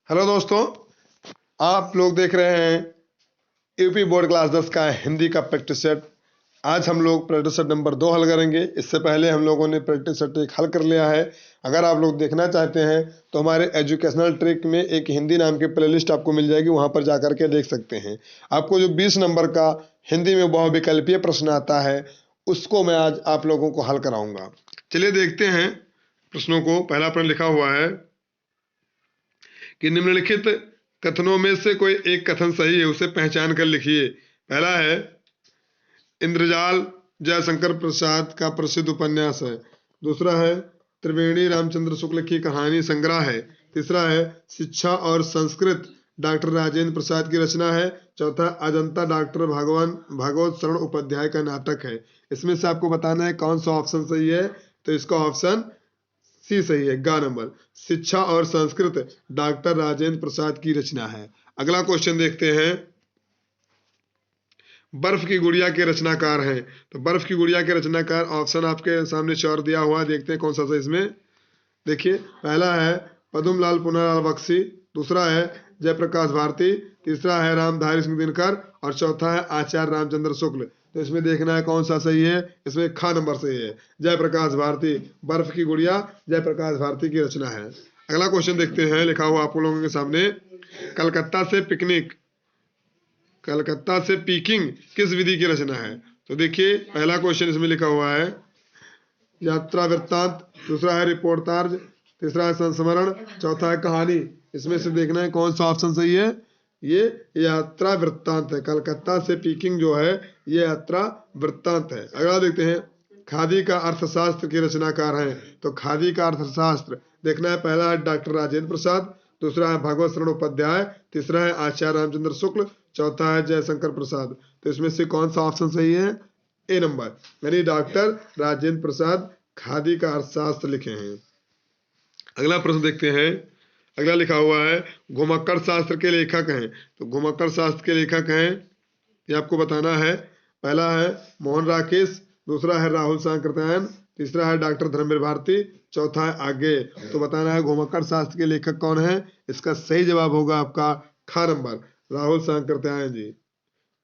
Hello दोस्तों, आप लोग देख रहे हैं यूपी बोर्ड क्लास 10 का हिंदी का प्रैक्टिस सेट। आज हम लोग प्रैक्टिस सेट नंबर 2 हल करेंगे। इससे पहले हम लोगों ने प्रैक्टिस सेट 1 हल कर लिया है। अगर आप लोग देखना चाहते हैं तो हमारे एजुकेशनल ट्रिक में एक हिंदी नाम की प्लेलिस्ट आपको मिल जाएगी, वहां पर जाकर के देख सकते हैं। आपको जो 20 नंबर का हिंदी में बहुविकल्पीय प्रश्न आता है उसको मैं आज आप लोगों को हल कराऊंगा। चलिए देखते हैं प्रश्नों को। पहला प्रश्न लिखा हुआ है कि निम्नलिखित कथनों में से कोई एक कथन सही है, उसे पहचान कर लिखिए। पहला है इंद्रजाल जयशंकर प्रसाद का प्रसिद्ध उपन्यास है। दूसरा है त्रिवेणी रामचंद्र शुक्ल की कहानी संग्रह है। तीसरा है शिक्षा और संस्कृत डॉक्टर राजेंद्र प्रसाद की रचना है। चौथा अजंता डॉक्टर भागवत शरण उपाध्याय का नाटक है। इसमें से आपको बताना है कौन सा ऑप्शन सही है। तो इसका ऑप्शन सी सही है, ग नंबर। शिक्षा और संस्कृत डॉक्टर राजेंद्र प्रसाद की रचना है। अगला क्वेश्चन देखते हैं। बर्फ की गुड़िया के रचनाकार हैं। तो बर्फ की गुड़िया के रचनाकार ऑप्शन आपके सामने चार दिया हुआ है, देखते हैं कौन सा सही इसमें। देखिए, पहला है पद्मलाल पुन्नालाल बख्शी, दूसरा है जयप्रकाश भारती, तीसरा है रामधारी सिंह दिनकर और चौथा है आचार्य रामचंद्र शुक्ल। तो इसमें देखना है कौन सा सही है। इसमें ख नंबर सही है, जयप्रकाश भारती। बर्फ की गुड़िया जयप्रकाश भारती की रचना है। अगला क्वेश्चन देखते हैं, लिखा हुआ आप लोगों के सामने। कलकत्ता से पीकिंग किस विधि की रचना है। तो देखिए, पहला क्वेश्चन इसमें लिखा हुआ है यात्रा वृत्तांत, दूसरा है रिपोर्टाज, तीसरा है संस्मरण, चौथा है कहानी। इसमें से देखना है कौन सा ऑप्शन सही है। ये यात्रा वृत्तांत है। कलकत्ता से पीकिंग जो है ये यात्रा वृत्तांत है। अगला देखते हैं, खादी का अर्थशास्त्र के रचनाकार हैं। तो खादी का अर्थशास्त्र देखना है, पहला है डॉक्टर राजेंद्र प्रसाद, दूसरा है भागवत शरण उपाध्याय, तीसरा है आचार्य रामचंद्र शुक्ल, चौथा है जयशंकर प्रसाद। तो इसमें से कौन सा ऑप्शन सही है। ए नंबर, यानी डॉक्टर राजेंद्र प्रसाद खादी का अर्थशास्त्र लिखे हैं। अगला प्रश्न देखते हैं। अगला लिखा हुआ है घुमक्कड़ शास्त्र के लेखक हैं। तो घुमक्कड़ शास्त्र के लेखक हैं, ये आपको बताना है। पहला है मोहन राकेश, दूसरा है राहुल सांकृत्यायन, तीसरा है डॉक्टर धर्मवीर भारती, चौथा है आगे। तो बताना है घुमक्कड़ शास्त्र के लेखक कौन है। इसका सही जवाब होगा आपका ख नंबर, राहुल सांकृत्यायन जी।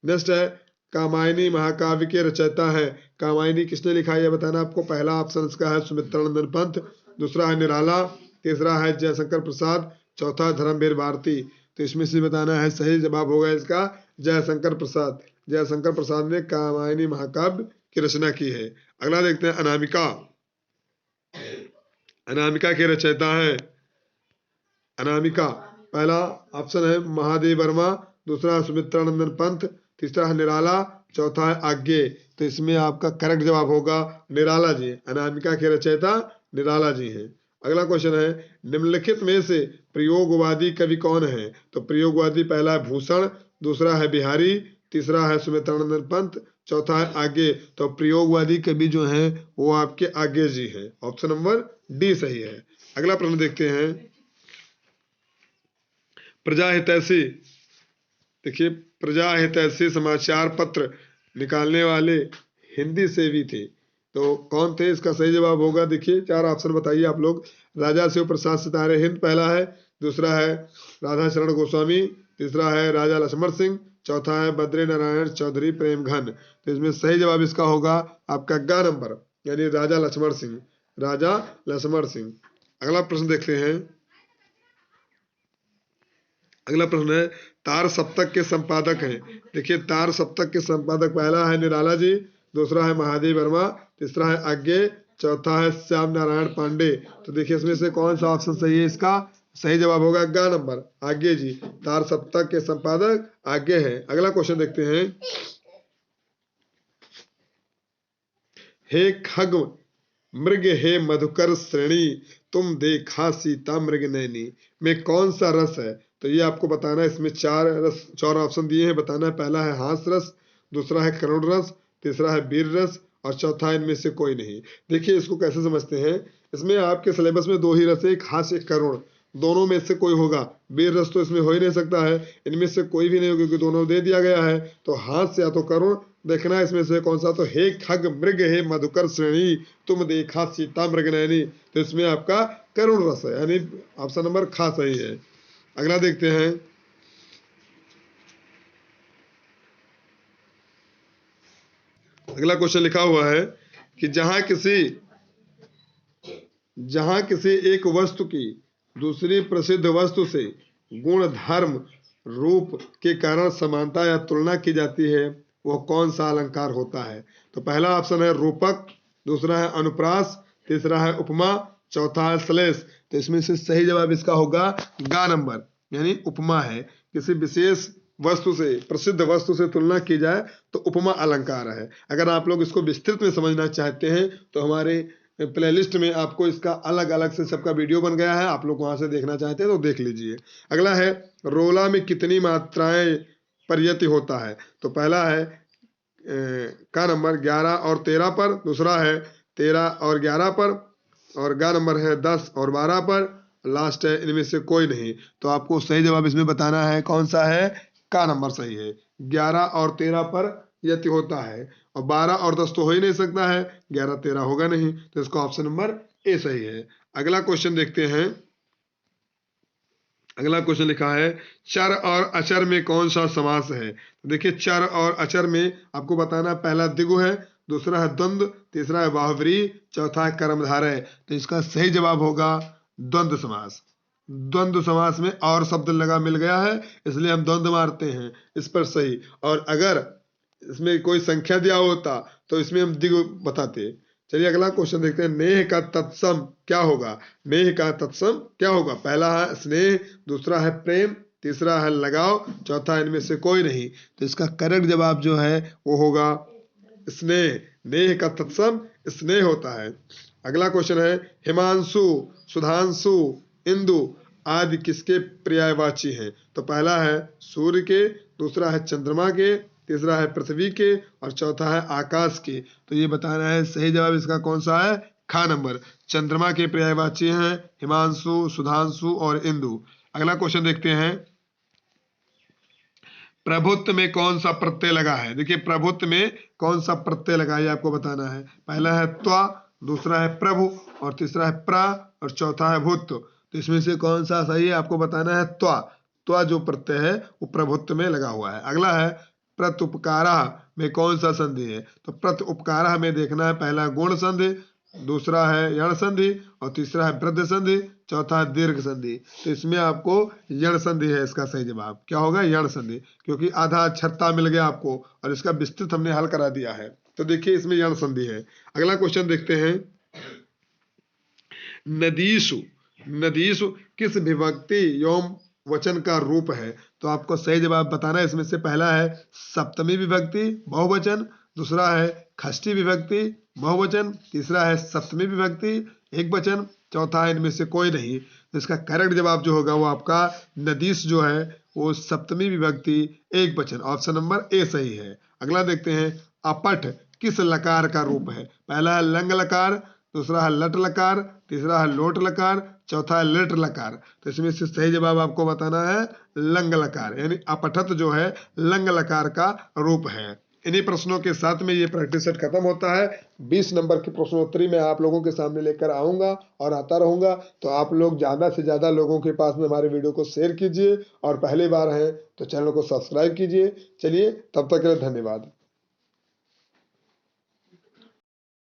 नेक्स्ट है कामायनी महाकाव्य के रचयिता है। कामायनी किसने लिखा है यह बताना आपको। पहला ऑप्शन इसका है सुमित्रानंदन पंत, दूसरा है निराला, तीसरा है जयशंकर प्रसाद, चौथा धर्मवीर भारती। तो इसमें से बताना है सही जवाब होगा इसका जयशंकर प्रसाद। जयशंकर प्रसाद ने कामायनी महाकाव्य की रचना की है। अगला देखते हैं अनामिका। अनामिका के रचयिता है अनामिका, पहला ऑप्शन है महादेव वर्मा, दूसरा है सुमित्रानंदन पंत, तीसरा है निराला, चौथा है आज्ञे। तो इसमें आपका करेक्ट जवाब होगा निराला जी। अनामिका के रचयिता निराला जी हैं। अगला क्वेश्चन है निम्नलिखित में से प्रयोगवादी कवि कौन है। तो प्रयोगवादी पहला है भूषण, दूसरा है बिहारी, तीसरा है सुमित्रानंदन पंत, चौथा है आगे। तो प्रयोगवादी कवि जो है वो आपके आगे जी हैं। ऑप्शन नंबर डी सही है। अगला प्रश्न देखते हैं प्रजा हितैषी। देखिए, प्रजा हितैषी समाचार पत्र निकालने वाले हिंदी सेवी थे। तो कौन थे, इसका सही जवाब होगा। देखिए, चार ऑप्शन बताइए आप लोग। राजा शिव प्रसाद सितारे हिंद पहला है, दूसरा है राधा शरण गोस्वामी, तीसरा है राजा लक्ष्मण सिंह, चौथा है बद्री नारायण चौधरी प्रेम घन। तो इसमें सही जवाब इसका होगा आपका ग नंबर, यानी राजा लक्ष्मण सिंह। राजा लक्ष्मण सिंह। अगला प्रश्न देखते हैं। अगला प्रश्न है तार सप्तक के संपादक हैं। देखिए, तार सप्तक के संपादक पहला है निराला जी, दूसरा है महादेव वर्मा, तीसरा है आज्ञे, चौथा है श्याम नारायण पांडे। तो देखिए, इसमें से कौन सा ऑप्शन सही है। इसका सही जवाब होगा ग नंबर, आज्ञे जी। तार सप्तक के संपादक आज्ञे हैं। अगला क्वेश्चन देखते हैं। हे खग मृग हे मधुकर श्रेणी, तुम देखा सीता मृग नैनी में कौन सा रस है। तो ये आपको बताना है। इसमें चार ऑप्शन दिए हैं, बताना है। पहला है हास रस, दूसरा है करुण रस, तीसरा है वीर रस और चौथा इनमें से कोई नहीं। देखिए, इसको कैसे समझते हैं। इसमें आपके सिलेबस में दो ही रस है, एक हास एक करुण। दोनों में से कोई होगा, वीर रस तो इसमें हो ही नहीं सकता है। इनमें से कोई भी नहीं होगा क्योंकि दोनों दे दिया गया है। तो हास या तो करुण देखना है इसमें से कौन सा। तो हे खग मृग हे मधुकर श्रेणी, तुम देखा सीता मृग नैनी। तो इसमें आपका करुण रस है, यानी ऑप्शन नंबर ख सही है। अगला देखते हैं। अगला क्वेश्चन लिखा हुआ है कि जहां किसी एक वस्तु की दूसरी प्रसिद्ध वस्तु से गुण, धर्म, रूप के कारण समानता या तुलना की जाती है, वह कौन सा अलंकार होता है? तो पहला ऑप्शन है रूपक, दूसरा है अनुप्रास, तीसरा है उपमा, चौथा है श्लेष। तो इसमें से सही जवाब इसका होगा ग नंबर, यानी उपमा है। किसी विशेष वस्तु से, प्रसिद्ध वस्तु से तुलना की जाए तो उपमा अलंकार है। अगर आप लोग इसको विस्तृत में समझना चाहते हैं तो हमारे प्लेलिस्ट में आपको इसका अलग अलग से सबका वीडियो बन गया है, आप लोग वहां से देखना चाहते हैं तो देख लीजिए। अगला है रोला में कितनी मात्राएं प्रयति होता है? तो पहला है का नंबर 11 और 13 पर, दूसरा है 13 और 11 पर, और गा नंबर है 10 और 12 पर, लास्ट है इनमें से कोई नहीं। तो आपको सही जवाब इसमें बताना है कौन सा है। का नंबर सही है, 11 और 13 पर यति होता है, और 12 और 10 तो हो ही नहीं सकता है, 11 13 होगा नहीं, तो इसका ऑप्शन नंबर ए सही है। अगला क्वेश्चन देखते हैं। अगला क्वेश्चन लिखा है चर और अचर में कौन सा समास है? तो देखिए चर और अचर में आपको बताना, पहला द्विगु है, दूसरा है द्वंद्व, तीसरा है बाहुव्रीहि, चौथा है कर्मधारय। तो इसका सही जवाब होगा द्वंद्व समास। द्वंद्व समास में और शब्द लगा मिल गया है, इसलिए हम द्वंद्व मारते हैं इस पर सही। और अगर इसमें कोई संख्या दिया होता तो इसमें हम द्विगु बताते। चलिए अगला क्वेश्चन देखते हैं। नेह का तत्सम क्या होगा? नेह का तत्सम क्या होगा? पहला है स्नेह, दूसरा है प्रेम, तीसरा है लगाव, चौथा इनमें से कोई नहीं। तो इसका करेक्ट जवाब जो है वो होगा स्नेह। नेह का तत्सम स्नेह होता है। अगला क्वेश्चन है हिमांशु, सुधांशु, इंदु आदि किसके पर्यायवाची हैं? तो पहला है सूर्य के, दूसरा है चंद्रमा के, तीसरा है पृथ्वी के, और चौथा है आकाश के। तो ये बताना है सही जवाब इसका कौन सा है। खा नंबर, चंद्रमा के पर्यायवाची हैं हिमांशु, सुधांशु और इंदु। अगला क्वेश्चन देखते हैं। प्रभुत्व में कौन सा प्रत्यय लगा है? देखिए प्रभुत्व में कौन सा प्रत्यय लगा है आपको बताना है। पहला है त्वा, दूसरा है प्रभु, और तीसरा है प्रा, और चौथा है भुत्व। तो इसमें से कौन सा सही है आपको बताना है। त्वा, त्वा जो प्रत्यय है वो प्रभुत्व में लगा हुआ है। अगला है प्रत्युपकारा में कौन सा संधि है? तो प्रत्युपकारा में देखना है, पहला गुण संधि, दूसरा है यण संधि, और तीसरा है वृद्ध संधि, चौथा है दीर्घ संधि। तो इसमें आपको यण संधि है इसका सही जवाब। क्या होगा? यण संधि, क्योंकि आधा अक्षरता मिल गया आपको और इसका विस्तृत हमने हल करा दिया है। तो देखिए इसमें यण संधि है। अगला क्वेश्चन देखते हैं। नदीसु, नदीसु किस विभक्ति एवं वचन का रूप है? तो आपको सही जवाब बताना है। इसमें से पहला है सप्तमी विभक्ति बहुवचन, दूसरा है षष्ठी विभक्ति बहुवचन, तीसरा है सप्तमी विभक्ति एक वचन, चौथा है इनमें से कोई नहीं। तो इसका करेक्ट जवाब जो होगा वो आपका नदीस जो है वो सप्तमी विभक्ति एक वचन, ऑप्शन नंबर ए सही है। अगला देखते हैं। अपठ किस लकार का रूप है? पहला है लंग लकार, दूसरा है लट लकार, तीसरा है लोट लकार, चौथा है लेट लकार। तो इसमें से सही जवाब आपको बताना है लंग लकार, यानी अपठत जो है लंग लकार का रूप है। इन्हीं प्रश्नों के साथ में ये प्रैक्टिस सेट खत्म होता है। 20 नंबर की प्रश्नोत्तरी मैं आप लोगों के सामने लेकर आऊंगा और आता रहूंगा। तो आप लोग ज्यादा से ज्यादा लोगों के पास में हमारे वीडियो को शेयर कीजिए, और पहली बार हैं तो चैनल को सब्सक्राइब कीजिए। चलिए तब तक के लिए धन्यवाद।